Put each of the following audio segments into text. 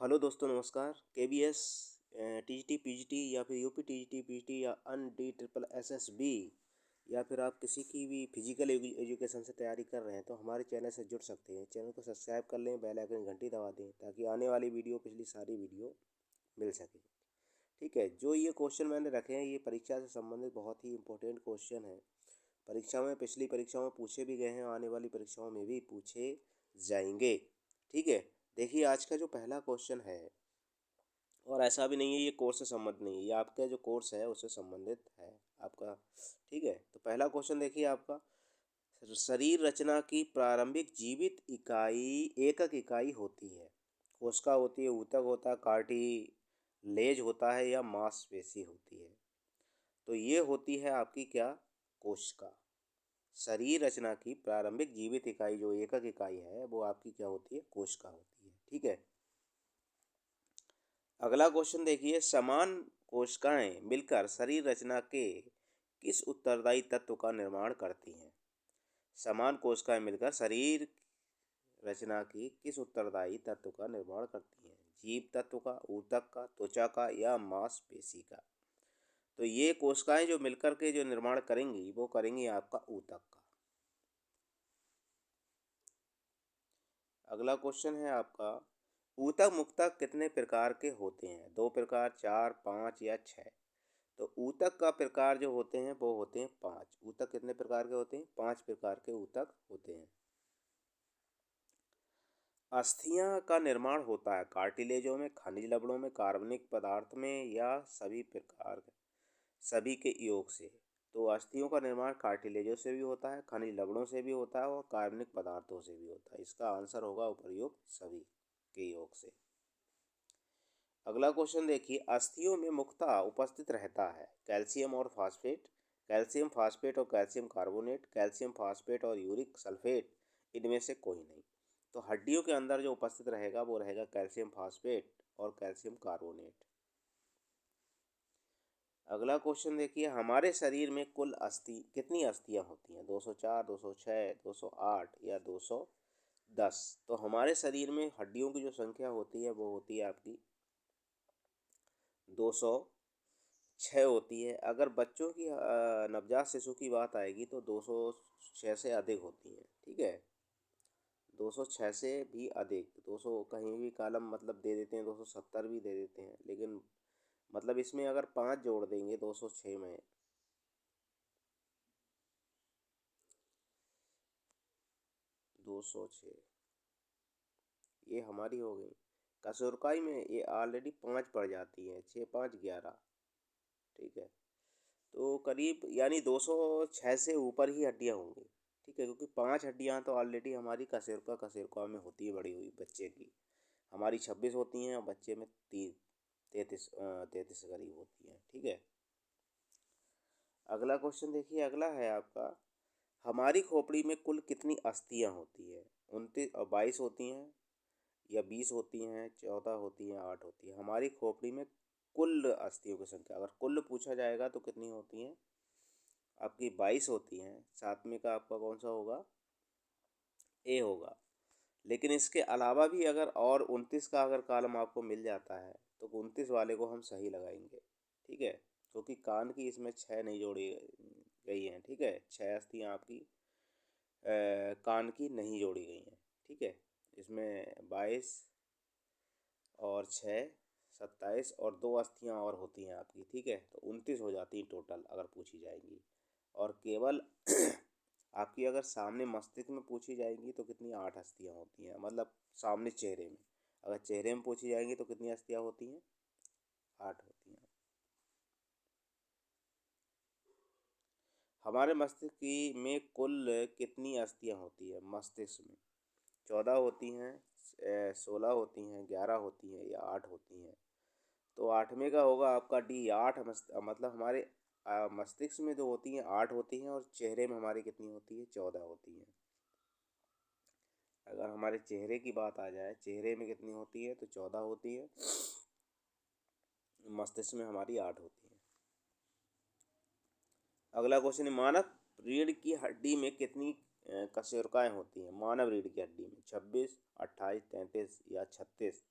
Hello दोस्तों, नमस्कार। KBS TGT PGT या फिर यूपी टीजीटी पीजीटी या अन डी ट्रिपल एसएसबी या फिर आप किसी की भी फिजिकल एजुकेशन से तैयारी कर रहे हैं तो हमारे चैनल से जुड़ सकते हैं। चैनल को सब्सक्राइब कर लें, बेल आइकन घंटी दबा दें ताकि आने वाली वीडियो पिछली सारी वीडियो मिल सके। ठीक है, जो ये क्वेश्चन मैंने रखे हैं ये परीक्षा से संबंधित बहुत ही इंपॉर्टेंट क्वेश्चन है। परीक्षा में पिछली परीक्षाओं में पूछे भी गए हैं, आने वाली परीक्षाओं में भी पूछे जाएंगे। ठीक है, देखिए आज का जो पहला क्वेश्चन है, और ऐसा भी नहीं है ये कोर्स से संबंधित नहीं है, ये आपका जो कोर्स है उससे संबंधित है आपका। ठीक है, तो पहला क्वेश्चन देखिए आपका, शरीर रचना की प्रारंभिक जीवित इकाई एकक इकाई होती है। कोशिका होती है, ऊतक होता है, कार्टिलेज होता है या मांसपेशी होती है। तो ये होती है आपकी क्या? कोशिका। शरीर रचना की प्रारंभिक जीवित इकाई जो एकक इकाई है वो आपकी क्या होती है? कोशिका होती है। ठीक है, अगला क्वेश्चन देखिए, समान कोशिकाएं मिलकर शरीर रचना के किस उत्तरदायी तत्व का निर्माण करती हैं? समान कोशिकाएं मिलकर शरीर रचना की किस उत्तरदायी तत्व का निर्माण करती हैं? जीव तत्व का, ऊतक का, त्वचा का या मांसपेशी का? तो ये कोशिकाएं जो मिलकर के जो निर्माण करेंगी वो करेंगी आपका ऊतक का। अगला क्वेश्चन है आपका, ऊतक मुक्तक कितने प्रकार के होते हैं? 2 प्रकार, 4, 5 या 6? तो ऊतक का प्रकार जो होते हैं वो होते हैं 5। ऊतक कितने प्रकार के होते हैं? 5 प्रकार के ऊतक होते हैं। अस्थियां का निर्माण होता है कार्टिलेजों में, खनिज लवणों में, कार्बनिक पदार्थ में या सभी के योग से। तो अस्थियों का निर्माण कार्टिलेजों से भी होता है, खनिज लवणों से भी होता है और कार्बनिक पदार्थों से भी होता है। इसका आंसर होगा उपर्युक्त सभी के योग से। अगला क्वेश्चन देखिए, अस्थियों में मुख्यतः उपस्थित रहता है कैल्शियम और फास्फेट, कैल्शियम फास्फेट और कैल्शियम कार्बोनेट, कैल्शियम फास्फेट और यूरिक सल्फेट, इनमें से कोई नहीं। तो हड्डियों के अंदर जो उपस्थित रहेगा वो रहेगा कैल्शियम फास्फेट और कैल्शियम कार्बोनेट। अगला क्वेश्चन देखिए, हमारे शरीर में कुल कितनी अस्थियां होती हैं? 204, 206, 208 या 210? तो हमारे शरीर में हड्डियों की जो संख्या होती है वो होती है आपकी 206 होती है। अगर बच्चों की नवजात शिशु की बात आएगी तो 206 से अधिक होती हैं। ठीक है, 206 से भी अधिक, 200 कहीं भी कॉलम मतलब दे देते हैं, 270 भी दे देते हैं, लेकिन मतलब इसमें अगर 5 जोड़ देंगे 206 में, 206 ये हमारी हो गई। कसुरकाई में ये ऑलरेडी 5 पड़ जाती है, 6 5 11। ठीक है, तो करीब यानी 206 से ऊपर ही हड्डियाँ होंगी। ठीक है, क्योंकि 5 हड्डियाँ तो ऑलरेडी हमारी कशेरुका में होती है बड़ी हुई बच्चे की। हमारी 26 होती हैं और बच्चे में 33 करीब होती हैं। ठीक है, अगला क्वेश्चन देखिए, अगला है आपका, हमारी खोपड़ी में कुल कितनी अस्थियाँ होती है? 29 और 22 होती हैं या 20 होती हैं, 14 होती हैं, 8 होती है? हमारी खोपड़ी में कुल अस्थियों की संख्या अगर कुल पूछा जाएगा तो कितनी होती हैं? आपकी 22 होती हैं। सातवें का आपका कौन सा होगा? ए होगा। लेकिन इसके अलावा भी अगर और 29 का अगर कॉलम आपको मिल जाता है तो 29 वाले को हम सही लगाएंगे। ठीक है, क्योंकि कान की इसमें 6 नहीं जोड़ी गई हैं। ठीक है, 6 अस्थियाँ आपकी कान की नहीं जोड़ी गई हैं। ठीक है, इसमें 22 और 6 27 और 2 अस्थियाँ और होती हैं आपकी। ठीक है, तो 29 हो जाती हैं टोटल अगर पूछी जाएंगी। और केवल आपकी अगर सामने मस्तिष्क में पूछी जाएंगी तो कितनी? 8 अस्थियाँ होती हैं, मतलब सामने चेहरे में। अगर चेहरे में पूछी जाएंगी तो कितनी अस्थियाँ होती हैं? 8 होती हैं। हमारे मस्तिष्क की में कुल कितनी अस्थियाँ होती है? मस्तिष्क में 14 होती हैं, 16 होती हैं, 11 होती हैं या 8 होती हैं? तो आठवें का होगा आपका डी, 8। मतलब हमारे मस्तिष्क में जो होती हैं 8 होती हैं और चेहरे में हमारी कितनी होती है? 14 होती हैं। अगर हमारे चेहरे की बात आ जाए, चेहरे में कितनी होती है? तो 14 होती है, मस्तिष्क में हमारी 8 होती है। अगला क्वेश्चन है, मानव रीढ़ की हड्डी में कितनी कशेरुकाएँ होती हैं? मानव रीढ़ की हड्डी में 26, 28, 33 या 36?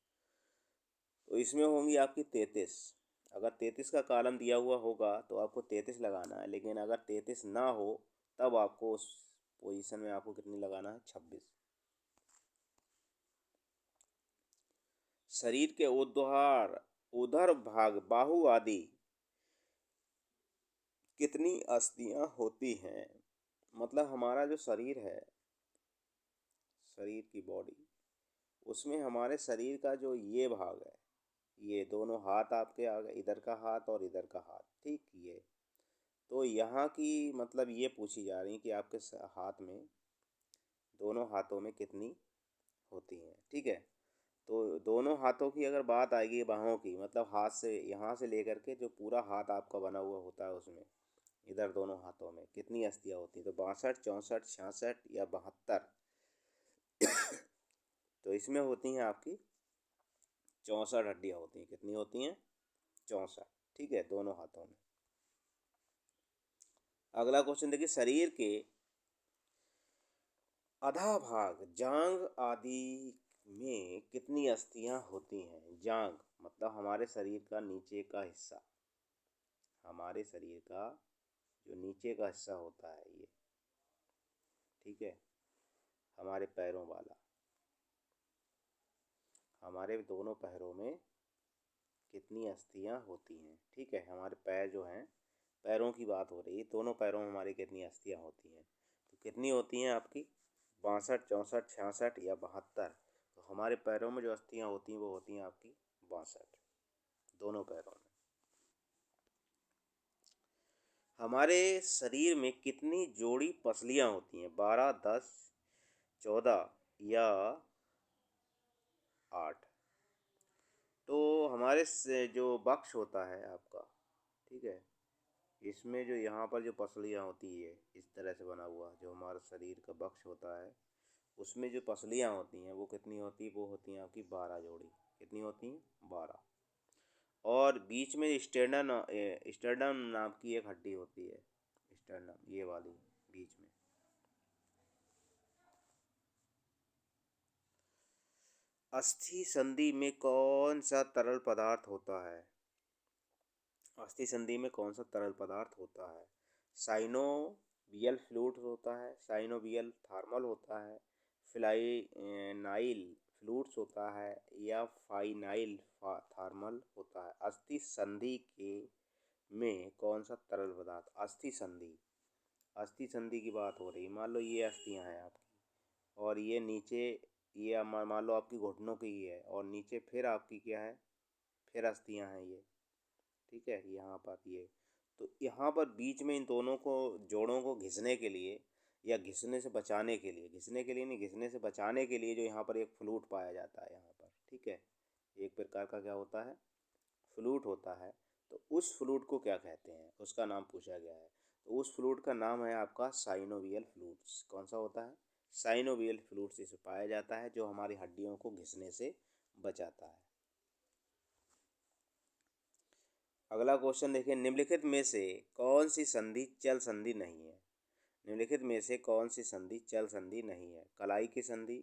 तो इसमें होंगी आपकी 33। अगर 33 का कॉलम दिया हुआ होगा तो आपको 33 लगाना है, लेकिन अगर 33 ना हो तब आपको उस पोजीशन में आपको कितनी लगाना है, 26। शरीर के उधर भाग बाहु आदि कितनी अस्थियां होती हैं। मतलब हमारा जो शरीर है, शरीर की बॉडी, उसमें हमारे शरीर का जो ये भाग है, ये दोनों हाथ आपके आ गए, इधर का हाथ और इधर का हाथ, ठीक। ये तो यहाँ की मतलब ये पूछी जा रही कि आपके हाथ में, दोनों हाथों में कितनी होती हैं, ठीक है। तो दोनों हाथों की अगर बात आएगी, बाहों की, मतलब हाथ से यहाँ से लेकर के जो पूरा हाथ आपका बना हुआ होता है, उसमें इधर दोनों हाथों में कितनी अस्थियाँ होती हैं, तो 62, 64, 66 या 72। तो इसमें होती हैं आपकी 64 हड्डियाँ होती हैं। कितनी होती हैं, 64, ठीक है, दोनों हाथों में। अगला क्वेश्चन देखिए, शरीर के आधा भाग जांग आदि में कितनी अस्थियां होती हैं। जांग मतलब हमारे शरीर का नीचे का हिस्सा, हमारे शरीर का जो नीचे का हिस्सा होता है ये, ठीक है, हमारे पैरों वाला, हमारे दोनों पैरों में कितनी अस्थियां होती हैं, ठीक है। हमारे पैर जो हैं, पैरों की बात हो रही है, दोनों पैरों में हमारी कितनी अस्थियां होती हैं, तो कितनी होती हैं आपकी, 62, 64, 66 या 72। तो हमारे पैरों में जो अस्थियां होती हैं वो होती हैं आपकी 62, दोनों पैरों में। हमारे शरीर में कितनी जोड़ी पसलियां होती हैं, 12, 10, 14 या 8। तो हमारे से जो बक्ष होता है आपका, ठीक है, इसमें जो यहाँ पर जो पसलियाँ होती है, इस तरह से बना हुआ जो हमारा शरीर का बक्ष होता है, उसमें जो पसलियाँ होती हैं वो कितनी होती है, वो होती हैं आपकी 12 जोड़ी। कितनी होती हैं, 12। और बीच में स्टर्नम नाम की एक हड्डी होती है, स्टर्नम, ये वाली बीच में। अस्थि संधि में कौन सा तरल पदार्थ होता है, अस्थि संधि में कौन सा तरल पदार्थ होता है। साइनोवियल फ्लूइड होता है, साइनोवियल थर्मल होता है, फिनाइल फ्लूइड्स होता है, या फाइनाइल थर्मल होता है। अस्थि संधि के में कौन सा तरल पदार्थ, अस्थि संधि, अस्थि संधि की बात हो रही है। मान लो ये अस्थियां हैं आपकी, और ये नीचे, ये मान लो आपकी घुटनों की ही है, और नीचे फिर आपकी क्या है, फिर अस्थियां हैं ये, ठीक है, यहाँ पर ये। तो यहाँ पर बीच में इन दोनों को, जोड़ों को घिसने के लिए या घिसने से बचाने के लिए, घिसने के लिए नहीं, घिसने से बचाने के लिए जो यहाँ पर एक फ्लूइड पाया जाता है यहाँ पर, ठीक है, एक प्रकार का क्या होता है, फ्लूइड होता है। तो उस फ्लूइड को क्या कहते हैं, उसका नाम पूछा गया है। तो उस फ्लूइड का नाम है आपका साइनोवियल फ्लूइड्स। कौन सा होता है, साइनोवियल फ्लूइड्स इसे पाया जाता है, जो हमारी हड्डियों को घिसने से बचाता है। अगला क्वेश्चन देखिए, निम्नलिखित में से कौन सी संधि चल संधि नहीं है। निम्नलिखित में से कौन सी संधि चल संधि नहीं है। कलाई की संधि,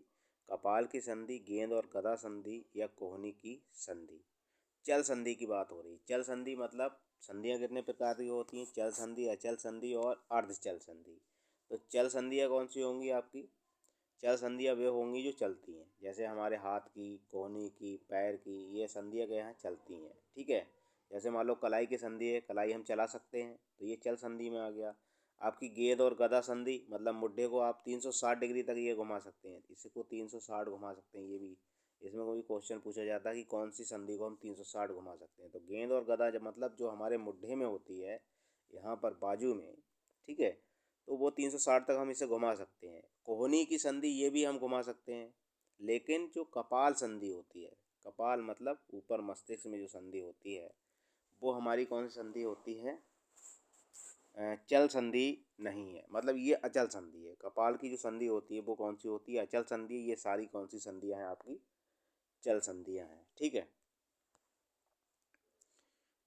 कपाल की संधि, गेंद और गदा संधि, या कोहनी की संधि। चल संधि की बात हो रही है। चल संधि मतलब संधियाँ कितने प्रकार की होती हैं, चल संधि, अचल संधि और अर्धचल संधि। तो चल संधियाँ कौन सी होंगी आपकी, चल संधियाँ वे होंगी जो चलती हैं, जैसे हमारे हाथ की, कोहनी की, पैर की, ये संधियाँ क्या हैं, चलती हैं, ठीक है। जैसे मान लो कलाई की संधि है, कलाई हम चला सकते हैं, तो ये चल संधि में आ गया। आपकी गेंद और गदा संधि मतलब मुड्ढे को आप 360 डिग्री तक ये घुमा सकते हैं, इसको 360 घुमा सकते हैं, ये भी इसमें कोई क्वेश्चन पूछा जाता है कि कौन सी संधि को हम 360 घुमा सकते हैं। तो गेंद और गदा जब मतलब जो हमारे मुड्ढे में होती है, यहाँ पर बाजू में, ठीक है, तो वो 360 तक हम इसे घुमा सकते हैं। कोहनी की संधि ये भी हम घुमा सकते हैं, लेकिन जो कपाल संधि होती है, कपाल मतलब ऊपर मस्तिष्क में जो संधि होती है, वो हमारी कौन सी संधि होती है, चल संधि नहीं है, मतलब ये अचल संधि है। कपाल की जो संधि होती है वो कौन सी होती है, अचल संधि। ये सारी कौन सी संधियाँ हैं आपकी, चल संधियाँ हैं, ठीक है।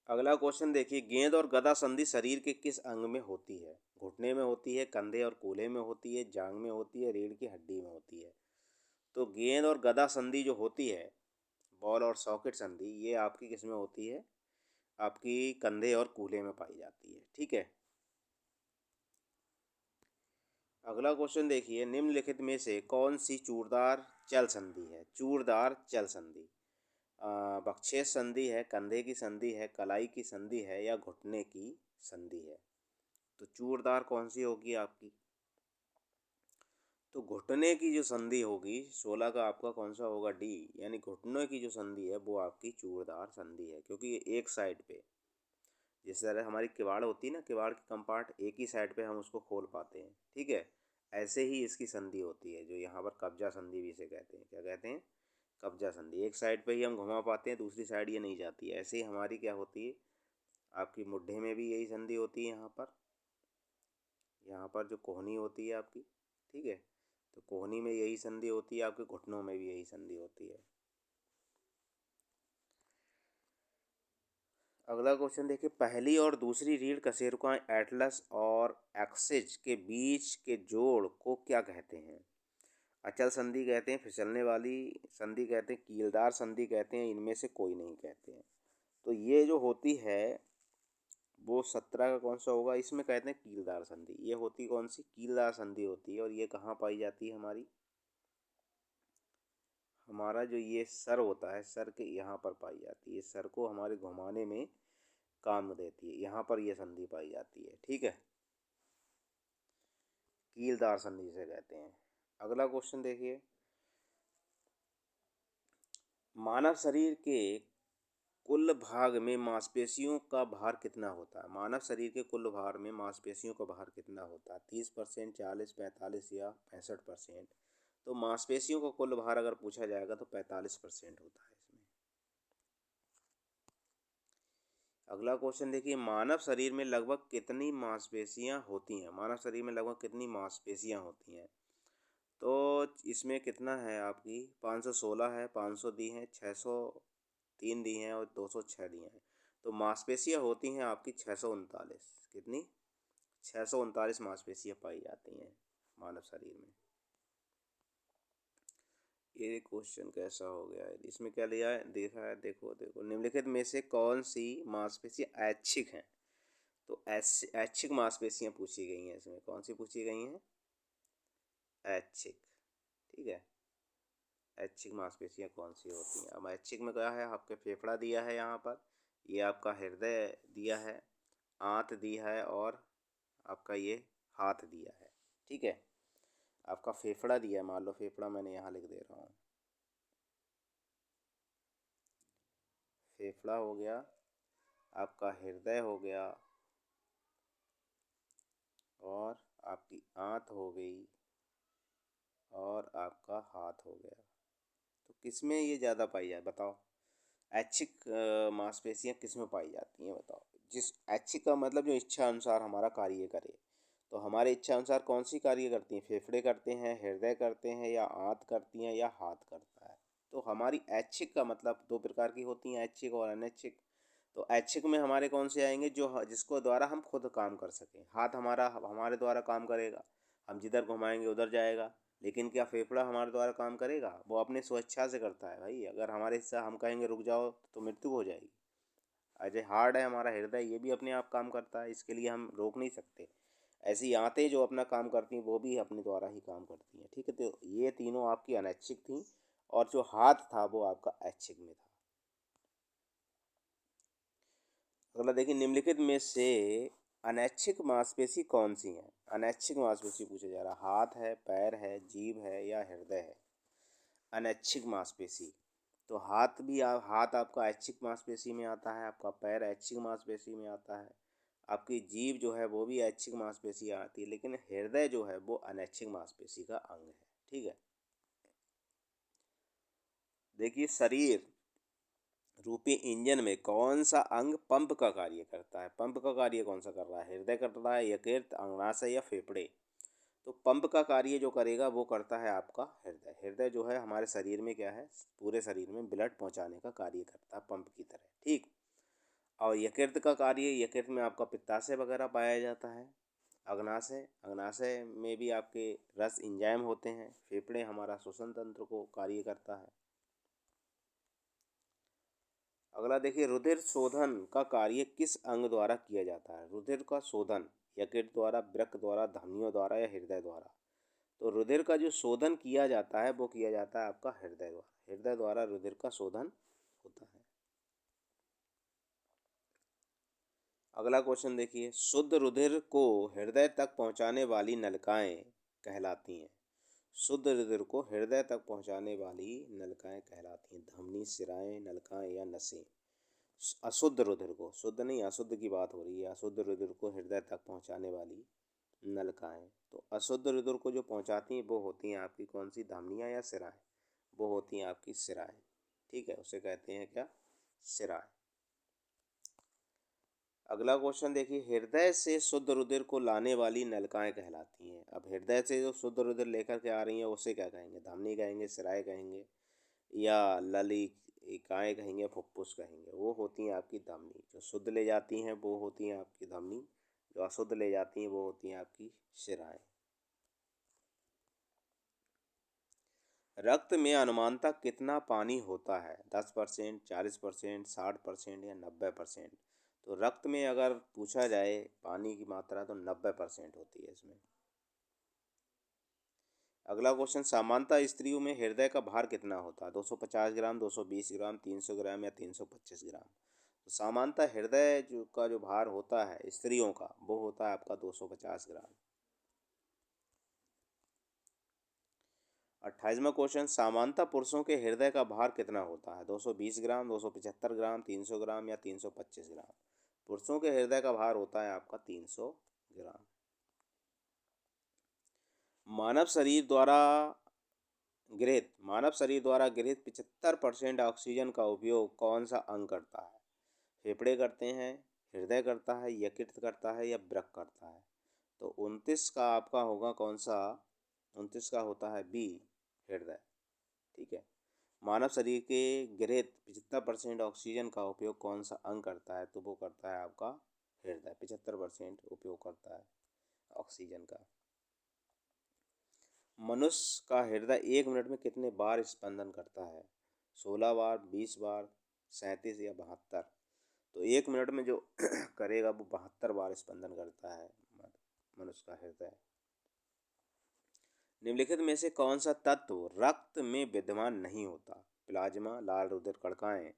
अगला क्वेश्चन देखिए, गेंद और गदा संधि शरीर के किस अंग में होती है। घुटने में होती है, कंधे और कूल्हे में होती है, जांघ में होती है, रीढ़ की हड्डी में होती है। तो गेंद और गदा संधि जो होती है बॉल और सॉकेट संधि ये आपकी किस में होती है, आपकी कंधे और कूल्हे में पाई जाती है। ठीक है। अगला क्वेश्चन देखिए, निम्नलिखित में से कौन सी चूड़दार चल संधि है। चूड़दार चल संधि बक्षेस संधि है, कंधे की संधि है, कलाई की संधि है या घुटने की संधि है। तो चूड़दार कौन सी होगी आपकी, तो घुटने की जो संधि होगी 16 का आपका कौन सा होगा, डी, यानी घुटने की जो संधि है वो आपकी चूड़दार संधि है, क्योंकि ये एक साइड पे, जिस तरह हमारी किवाड़ होती है ना, किवाड़ की कंपार्ट एक ही साइड पे हम उसको खोल पाते हैं। ठीक है, ऐसे ही इसकी संधि होती है, जो यहाँ पर कब्जा संधि भी इसे कहते हैं। क्या कहते हैं, कब्जा संधि। एक साइड पे ही हम घुमा पाते हैं, दूसरी साइड ये नहीं जाती है। ऐसे ही हमारी क्या होती है, आपकी मुड्ढे में भी यही संधि होती है। यहाँ पर जो कोहनी होती है आपकी, ठीक है, तो कोहनी में यही संधि होती है, आपके घुटनों में भी यही संधि होती है। अगला क्वेश्चन देखिए, पहली और दूसरी रीढ़ कशेरुकाएं एटलस और एक्सिस के बीच के जोड़ को क्या कहते हैं। अचल संधि कहते हैं, फिसलने वाली संधि कहते हैं, कीलदार संधि कहते हैं, इनमें से कोई नहीं कहते हैं। तो ये जो होती है वो 17 का कौन सा होगा, इसमें कहते हैं कीलदार संधि। ये होती कौन सी, कीलदार संधि होती है। और ये कहाँ पाई जाती है, हमारा जो ये सर होता है, सर के यहाँ पर पाई जाती है। सर को हमारे घुमाने में काम देती है, यहाँ पर ये संधि पाई जाती है। ठीक है, कीलदार संधि से कहते हैं। अगला क्वेश्चन देखिए, मानव शरीर के कुल भाग में मांसपेशियों का भार कितना होता है। मानव शरीर के कुल भार में मांसपेशियों का भार कितना होता है, 30%, 40, 45 या 65%। तो मांसपेशियों का कुल भार अगर पूछा जाएगा तो 45% होता है इसमें। अगला क्वेश्चन देखिए, मानव शरीर में लगभग कितनी मांसपेशियां होती हैं। मानव शरीर में लगभग कितनी मांसपेशियां होती हैं। तो इसमें कितना है, आपकी 516 है, 500 दी हैं, 603 दी हैं और 206 दी हैं। तो मांसपेशियां होती हैं आपकी 639। कितनी, 639 मांसपेशियां पाई जाती हैं मानव शरीर में। ये क्वेश्चन कैसा हो गया है, इसमें क्या लिया है, देखा है, देखो देखो, निम्नलिखित में से कौन सी मांसपेशियां ऐच्छिक हैं। तो ऐच्छिक मांसपेशियां पूछी गई हैं, इसमें कौन सी पूछी गई हैं, ऐच्छिक। ठीक है, ऐच्छिक मांसपेशियां कौन सी होती हैं। अब ऐच्छिक में क्या है, आपके फेफड़ा दिया है यहाँ पर, ये आपका हृदय दिया है, आंत दी है और आपका ये हाथ दिया है। ठीक है, आपका फेफड़ा दिया है, मान लो फेफड़ा मैंने यहाँ लिख दे रहा हूँ। फेफड़ा हो गया, आपका हृदय हो गया और आपकी आंत हो गई और आपका हाथ हो गया। तो किस में ये ज़्यादा पाई जाए, बताओ। ऐच्छिक मांसपेशियां किस में पाई जाती हैं, बताओ। जिस ऐच्छिक का मतलब जो इच्छा अनुसार हमारा कार्य करे। तो हमारे इच्छा अनुसार कौन सी कार्य करती हैं, फेफड़े करते हैं, हृदय करते हैं, या आंत करती हैं, या हाथ करता है। तो हमारी ऐच्छिक का मतलब दो प्रकार की होती हैं, ऐच्छिक और अनैच्छिक। तो ऐच्छिक में हमारे कौन से आएंगे, जो जिसको द्वारा हम खुद काम कर सकें। हाथ हमारा हमारे द्वारा काम करेगा, हम जिधर घुमाएंगे उधर जाएगा। लेकिन क्या फेफड़ा हमारे द्वारा काम करेगा, वो अपने स्वेच्छा से करता है भाई। अगर हमारे हिस्सा हम कहेंगे रुक जाओ तो मृत्यु हो जाएगी। अजय हार्ड है हमारा हृदय, ये भी अपने आप काम करता है, इसके लिए हम रोक नहीं सकते। ऐसी आंतें जो अपना काम करती हैं वो भी अपने द्वारा ही काम करती हैं। ठीक है, तो ये तीनों आपकी अनैच्छिक थी और जो हाथ था वो आपका ऐच्छिक में था। अगला देखिए, निम्नलिखित में से अनैच्छिक मांसपेशी कौन सी है। अनैच्छिक मांसपेशी पूछा जा रहा, हाथ है, पैर है, जीभ है या हृदय है। अनैच्छिक मांसपेशी, तो हाथ आपका ऐच्छिक मांसपेशी में आता है, आपका पैर ऐच्छिक मांसपेशी में आता है, आपकी जीभ जो है वो भी ऐच्छिक मांसपेशी आती है, लेकिन हृदय जो है वो अनैच्छिक मांसपेशी का अंग है। ठीक है, देखिए, शरीर रूपी इंजन में कौन सा अंग पंप का कार्य करता है। पंप का कार्य कौन सा कर रहा है, हृदय कर रहा है, यकृत, अंगनाशय या फेफड़े। तो पंप का कार्य जो करेगा वो करता है आपका हृदय। हृदय जो है हमारे शरीर में क्या है, पूरे शरीर में ब्लड पहुंचाने का कार्य करता है पंप की तरह। ठीक, और यकृत का कार्य, यकृत में आपका पित्ताशय वगैरह पाया जाता है। अग्नाशय, अग्नाशय में भी आपके रस एंजाइम होते हैं। फेफड़े हमारा श्वसन तंत्र को कार्य करता है। अगला देखिए, रुधिर शोधन का कार्य किस अंग द्वारा किया जाता है? रुधिर का शोधन यकृत द्वारा, वृक्क द्वारा, धमनियों द्वारा या हृदय द्वारा? तो रुधिर का जो शोधन किया जाता है वो किया जाता है आपका हृदय द्वारा। हृदय द्वारा रुधिर का शोधन होता है। अगला क्वेश्चन देखिए, शुद्ध रुधिर को हृदय तक पहुंचाने वाली नलिकाएं कहलाती हैं। शुद्ध रुधिर को हृदय तक पहुंचाने वाली नलिकाएं कहलाती हैं। धमनी, सिराएं, नलिकाएं या नसें। अशुद्ध रुधिर को, शुद्ध नहीं अशुद्ध की बात हो रही है, अशुद्ध रुधिर को हृदय तक पहुंचाने वाली नलिकाएं। तो अशुद्ध रुधिर को जो पहुंचाती हैं वो होती हैं आपकी कौन सी? धमनियां या सिराएं? वो होती हैं आपकी सिराएं। ठीक है, उसे कहते हैं क्या? सिराएं। अगला क्वेश्चन देखिए, हृदय से शुद्ध रुधिर को लाने वाली नलिकाएं कहलाती हैं। अब हृदय से जो शुद्ध रुधिर लेकर के आ रही हैं उसे क्या कहेंगे? धमनी कहेंगे, सिराएं कहेंगे या ललिकाएं कहेंगे, फुफ्फुस कहेंगे? वो होती हैं आपकी धमनी। जो शुद्ध ले जाती हैं वो होती हैं आपकी धमनी, जो अशुद्ध ले जाती हैं वो होती हैं आपकी सिराएं। रक्त में अनुमानतः कितना पानी होता है? 10%, 40%, 60% या 90%? तो रक्त में अगर पूछा जाए पानी की मात्रा तो 90% होती है इसमें। अगला क्वेश्चन, सामान्यतः स्त्रियों में हृदय का भार कितना होता है? 250 ग्राम, 220 ग्राम, 300 ग्राम या 325 ग्राम? तो सामान्यतः हृदय का जो भार होता है स्त्रियों का वो होता है आपका 250 ग्राम। 28वां क्वेश्चन, सामान्यतः पुरुषों के हृदय का भार कितना होता है? 220 ग्राम, 275 ग्राम, 300 ग्राम या 325 ग्राम? पुरुषों के हृदय का भार होता है आपका 300 ग्राम। मानव शरीर द्वारा गृहीत 75% ऑक्सीजन का उपयोग कौन सा अंग करता है? फेफड़े करते हैं, हृदय करता है, यकृत करता है या वृक्क करता है? तो 29 का आपका होगा कौन सा? 29 का होता है बी, हृदय। ठीक है, मानव शरीर के गृहीत 75% ऑक्सीजन का उपयोग कौन सा अंग करता है? तो वो करता है आपका हृदय। 75% उपयोग करता है ऑक्सीजन का। मनुष्य का हृदय 1 मिनट में कितने बार स्पंदन करता है? 16 बार, 20 बार, 37 या 72? तो 1 मिनट में जो करेगा वो 72 बार स्पंदन करता है मनुष्य का हृदय। निम्नलिखित में से कौन सा तत्व रक्त में विद्यमान नहीं होता? प्लाज्मा, लाल रुधिर कणिकाएं,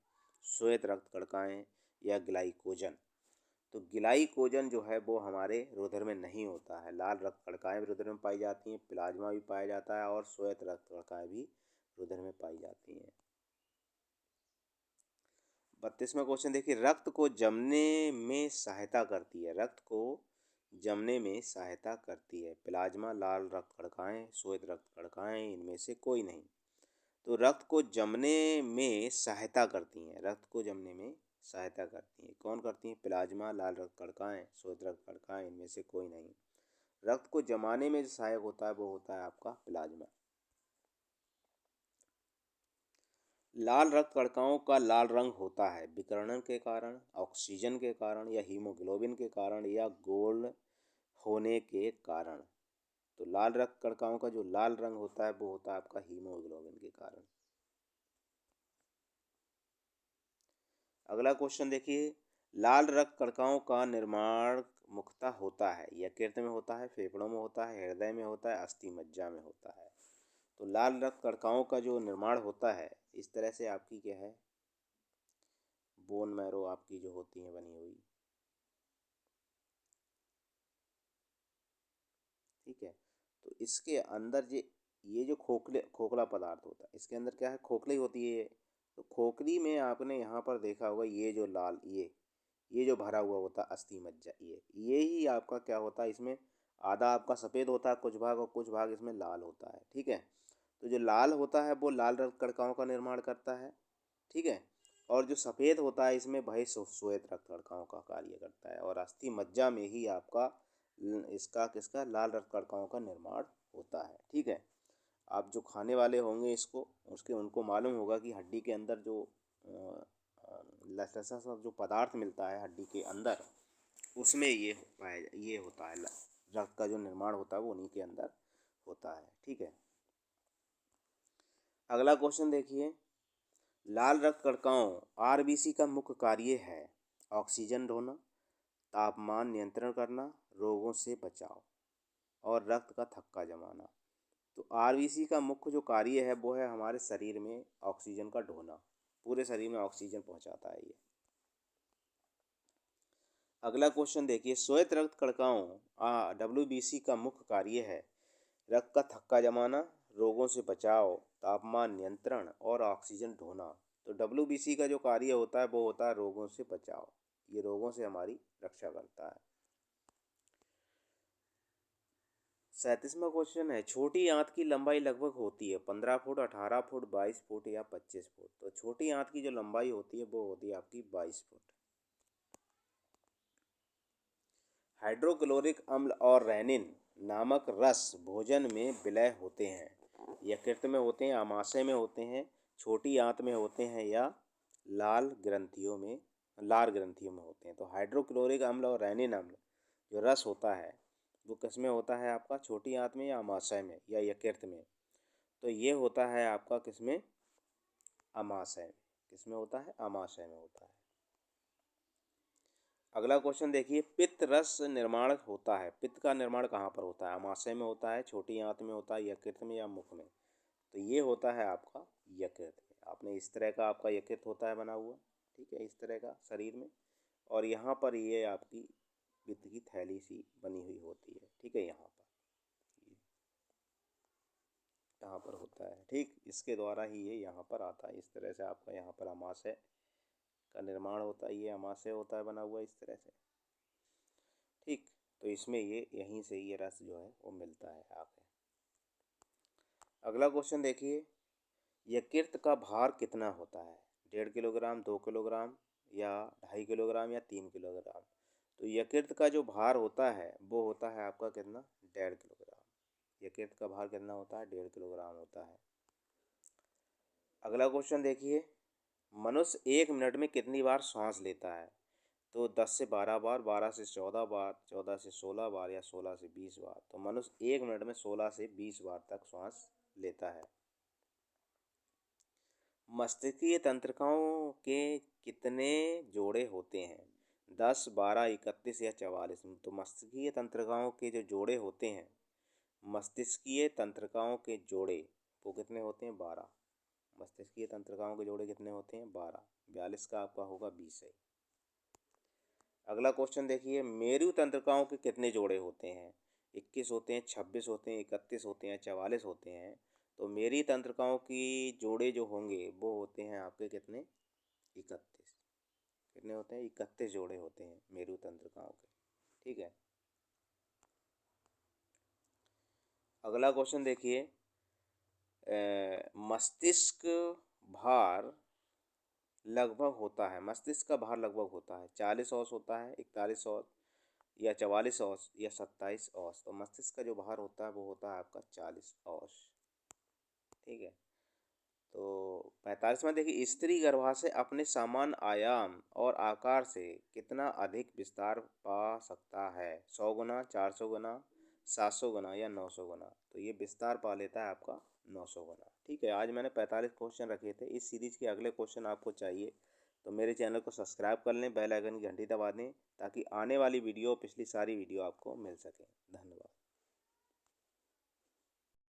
श्वेत रक्त कणिकाएं या ग्लाइकोजन? तो ग्लाइकोजन जो है वो हमारे रुधिर में नहीं होता है। लाल रक्त कणिकाएं भी रुधिर में पाई जाती हैं, प्लाज्मा भी पाया जाता है और श्वेत रक्त कणिकाएं भी रुधिर में पाई जाती हैं। 32वां क्वेश्चन देखिए, रक्त को जमने में सहायता करती है। रक्त को जमने में सहायता करती है प्लाज्मा, लाल रक्त कणिकाएं, श्वेत रक्त कणिकाएं? इनमें से कोई नहीं। तो रक्त को जमने में सहायता करती हैं। रक्त को जमने में सहायता करती हैं कौन करती हैं? प्लाज्मा, लाल रक्त कणिकाएं, श्वेत रक्त कणिकाएं? इनमें से कोई नहीं। रक्त को जमाने में जो सहायक होता है वो होता है आपका प्लाज्मा। लाल रक्त कणिकाओं का लाल रंग होता है विकिरण के कारण, ऑक्सीजन के कारण या हीमोग्लोबिन के कारण या गोल्ड होने के कारण? तो लाल रक्त कणिकाओं का जो लाल रंग होता है वो होता है आपका हीमोग्लोबिन के कारण। अगला क्वेश्चन देखिए, लाल रक्त कणिकाओं का निर्माण मुख्यतः होता है यकृत में होता है, फेफड़ों में होता है, हृदय में होता है, अस्थि मज्जा में होता है? तो लाल रक्त कणिकाओं का जो निर्माण होता है इस तरह से आपकी क्या है, बोन मैरो आपकी जो होती है बनी हुई। ठीक है, तो इसके अंदर ये जो खोखला पदार्थ होता है इसके अंदर क्या है? खोखली होती है। तो खोखली में आपने यहाँ पर देखा होगा ये जो लाल ये जो भरा हुआ होता है अस्थि मज्जा, ये ही आपका क्या होता है? इसमें आधा आपका सफ़ेद होता है कुछ भाग और कुछ भाग इसमें लाल होता है। ठीक है, तो जो लाल होता है वो लाल रक्त कणिकाओं का निर्माण करता है। ठीक है, और जो सफ़ेद होता है इसमें भाई श्वेत रक्त कणिकाओं का कार्य करता है। और अस्थि मज्जा में ही आपका इसका किसका लाल रक्त कणिकाओं का निर्माण होता है। ठीक है, आप जो खाने वाले होंगे इसको उसके उनको मालूम होगा कि हड्डी के अंदर जो लसलसा सा जो पदार्थ मिलता है हड्डी के अंदर उसमें ये होता है रक्त का जो निर्माण होता है वो उन्हीं के अंदर होता है। ठीक है, अगला क्वेश्चन देखिए, लाल रक्त कणिकाओं आरबीसी का मुख्य कार्य है ऑक्सीजन ढोना, तापमान नियंत्रण करना, रोगों से बचाव और रक्त का थक्का जमाना। तो आरबीसी का मुख्य जो कार्य है वो है हमारे शरीर में ऑक्सीजन का ढोना, पूरे शरीर में ऑक्सीजन पहुंचाता है ये। अगला क्वेश्चन देखिए, श्वेत रक्त कणिकाओं डब्ल्यूबीसी का मुख्य कार्य है रक्त का थक्का जमाना, रोगों से बचाव, तापमान नियंत्रण और ऑक्सीजन ढोना। तो डब्ल्यूबीसी का जो कार्य होता है वो होता है रोगों से बचाव, ये रोगों से हमारी रक्षा करता है। 37वां क्वेश्चन है, छोटी आंत की लंबाई लगभग होती है 15 फुट, 18 फुट, 22 फुट या 25 फुट। तो छोटी आंत की जो लंबाई होती है वो होती है आपकी 22 फुट। हाइड्रोक्लोरिक अम्ल और रेनिन नामक रस भोजन में विलय होते हैं, यकृत में होते हैं, आमाशय में होते हैं, छोटी आंत में होते हैं या लाल ग्रंथियों में होते हैं। तो हाइड्रोक्लोरिक अम्ल और रेनिन अम्ल जो रस होता है वो किस में होता है आपका, छोटी आंत में या आमाशय में या यकृत में। तो ये होता है आपका किस में, आमाशय में। किस में होता है, आमाशय में होता है। अगला क्वेश्चन देखिए, पित्त रस निर्माण होता है, पित्त का निर्माण कहाँ पर होता है, आमाशय में होता है, छोटी आंत में होता है, यकृत में या मुख में। तो ये होता है आपका यकृत में। आपने इस तरह का आपका यकृत होता है बना हुआ, ठीक है, इस तरह का शरीर में, और यहाँ पर ये आपकी पित्त की थैली सी बनी हुई होती है, ठीक है, यहाँ पर होता है, ठीक, इसके द्वारा ही ये यहाँ पर आता है। इस तरह से आपका यहाँ पर आमाशय का निर्माण होता है, ये आमाशय होता है बना हुआ इस तरह से, ठीक। तो इसमें ये यहीं से ये रस जो है वो मिलता है आगे। अगला क्वेश्चन देखिए, यकृत का भार कितना होता है, 1.5 किलोग्राम, 2 किलोग्राम या 2.5 किलोग्राम या 3 किलोग्राम। तो यकृत का जो भार होता है वो होता है आपका कितना, 1.5 किलोग्राम। यकृत का भार कितना होता है, 1.5 किलोग्राम होता है। अगला क्वेश्चन देखिए, मनुष्य 1 मिनट में कितनी बार सांस लेता है। तो 10 से 12 बार, 12 से 14 बार, 14 से 16 बार या 16 से 20 बार। तो मनुष्य 1 मिनट में 16 से 20 बार तक सांस लेता है। मस्तिष्कीय तंत्रिकाओं के कितने जोड़े होते हैं, 10, 12, 31 या 44। तो मस्तिष्कीय तंत्रिकाओं के जो जोड़े होते हैं, मस्तिष्कीय तंत्रिकाओं के जोड़े वो कितने होते हैं, 12। मस्तिष्कीय तंत्रिकाओं के जोड़े कितने होते हैं, 12। 42 का आपका होगा 20 है। अगला क्वेश्चन देखिए, मेरु तंत्रिकाओं के कितने जोड़े होते हैं, 21 होते हैं, 26 होते हैं, 31 होते हैं, 44 होते हैं। तो मेरी तंत्रिकाओं की जोड़े जो होंगे वो होते हैं आपके कितने, 31। कितने होते हैं, 31 जोड़े होते हैं मेरु तंत्रिकाओं के, ठीक है। अगला क्वेश्चन देखिए, मस्तिष्क भार लगभग होता है, मस्तिष्क का भार लगभग होता है 40 औंस होता है, 41 औंस या 44 औंस या 27 औंस। तो मस्तिष्क का जो भार होता है वो होता है आपका 40 औंस, ठीक है। तो 45वां देखिए, स्त्री गर्भाशय अपने समान आयाम और आकार से कितना अधिक विस्तार पा सकता है, 100 गुना, 400 गुना, 700 गुना या 900 गुना। तो ये विस्तार पा लेता है आपका 900 गुना, ठीक है। आज मैंने 45 क्वेश्चन रखे थे। इस सीरीज के अगले क्वेश्चन आपको चाहिए तो मेरे चैनल को सब्सक्राइब कर लें, बेल आइकन की घंटी दबा दें ताकि आने वाली वीडियो, पिछली सारी वीडियो आपको मिल सके। धन्यवाद।